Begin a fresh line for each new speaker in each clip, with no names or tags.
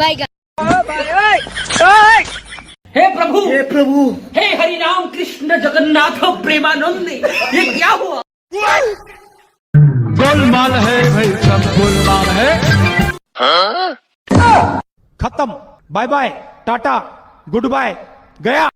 हे प्रभु, हे हरि राम कृष्ण जगन्नाथ प्रेमानंद, ये क्या हुआ?
गोलमाल है भाई, सब गोलमाल है। खत्म, बाय बाय, टाटा, गुड बाय, गया।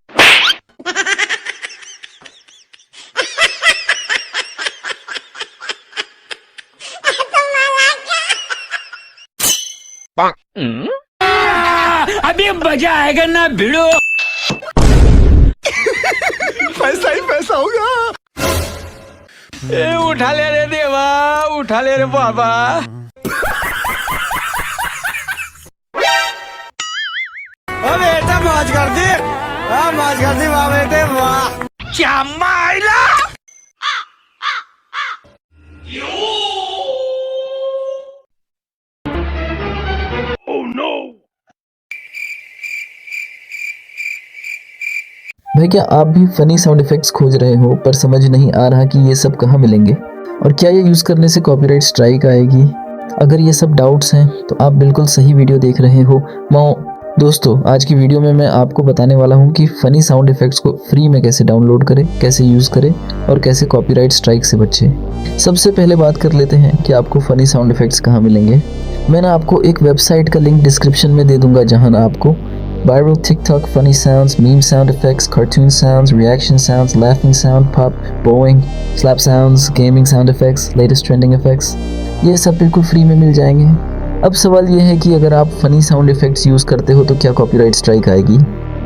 अभी मजा आएगा ना भिड़ो।
पैसा ही पैसा होगा। उठा ले रे देवा, उठा ले रे बाबा। बेटा मौज कर दी, मौज कर दी वाह बेटे वाह।
क्या माइला?
भाई क्या आप भी फनी साउंड इफेक्ट्स खोज रहे हो पर समझ नहीं आ रहा कि ये सब कहाँ मिलेंगे और क्या ये यूज़ करने से कॉपीराइट स्ट्राइक आएगी? अगर ये सब डाउट्स हैं तो आप बिल्कुल सही वीडियो देख रहे हो। दोस्तों आज की वीडियो में मैं आपको बताने वाला हूँ कि फ़नी साउंड इफेक्ट्स को फ्री में कैसे डाउनलोड करें, कैसे यूज़ करें और कैसे कॉपीराइट स्ट्राइक से बचें। सबसे पहले बात कर लेते हैं कि आपको फ़नी साउंड इफेक्ट्स कहाँ मिलेंगे। मैं ना आपको एक वेबसाइट का लिंक डिस्क्रिप्शन में दे दूंगा जहाँ ना आपको viral TikTok funny sounds, meme sound effects, cartoon sounds, reaction sounds, laughing sound, pop, bowing, slap sounds, gaming sound effects, latest trending effects, ये सब बिल्कुल फ्री में मिल जाएंगे। अब सवाल ये है कि अगर आप फनी साउंड इफेक्ट्स यूज़ करते हो तो क्या कॉपीराइट स्ट्राइक आएगी?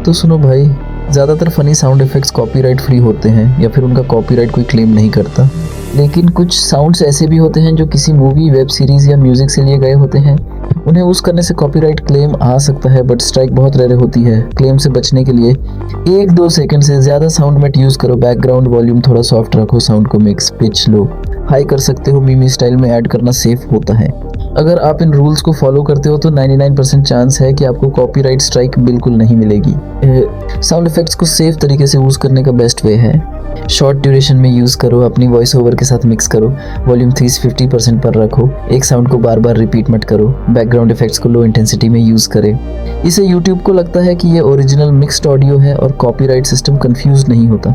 तो सुनो भाई, ज़्यादातर funny sound effects copyright free होते हैं या फिर उनका कॉपीराइट कोई क्लेम नहीं करता, लेकिन कुछ साउंड्स ऐसे भी होते हैं जो किसी मूवी, वेब सीरीज़ या म्यूज़िक से लिए गए होते हैं। उन्हें यूज़ करने से कॉपीराइट क्लेम आ सकता है बट स्ट्राइक बहुत रेयर होती है। क्लेम से बचने के लिए 1-2 सेकंड से ज़्यादा साउंड मत यूज़ करो। बैकग्राउंड वॉल्यूम थोड़ा सॉफ्ट रखो, साउंड को मिक्स, पिच लो, हाई कर सकते हो। मीमी स्टाइल में ऐड करना सेफ होता है। अगर आप इन रूल्स को फॉलो करते हो तो 99% चांस है कि आपको कॉपीराइट स्ट्राइक बिल्कुल नहीं मिलेगी। साउंड इफेक्ट्स को सेफ तरीके से यूज़ करने का बेस्ट वे है शॉर्ट ड्यूरेशन में यूज़ करो, अपनी वॉइस ओवर के साथ मिक्स करो, वॉल्यूम 30-50% पर रखो, एक साउंड को बार बार रिपीट मत करो, बैकग्राउंड इफेक्ट्स को लो इंटेंसिटी में यूज़ करें। इससे यूट्यूब को लगता है कि ये ओरिजिनल मिक्स्ड ऑडियो है और कॉपीराइट सिस्टम कंफ्यूज नहीं होता।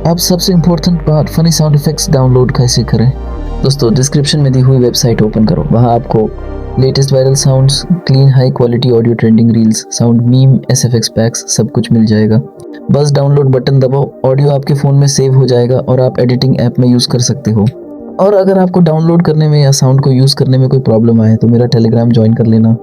अब सबसे इम्पोर्टेंट बात, फनी साउंड इफेक्ट्स डाउनलोड कैसे करें? दोस्तों डिस्क्रिप्शन में दी हुई वेबसाइट ओपन करो, वहाँ आपको latest viral sounds, clean high quality audio, trending reels, sound, meme, SFX PACS सब कुछ मिल जाएगा। बस डाउनलोड बटन दबाओ, ऑडियो आपके फ़ोन में सेव हो जाएगा और आप एडिटिंग ऐप में यूज़ कर सकते हो। और अगर आपको डाउनलोड करने में या साउंड को यूज़ करने में कोई प्रॉब्लम आए तो मेरा टेलीग्राम ज्वाइन कर लेना।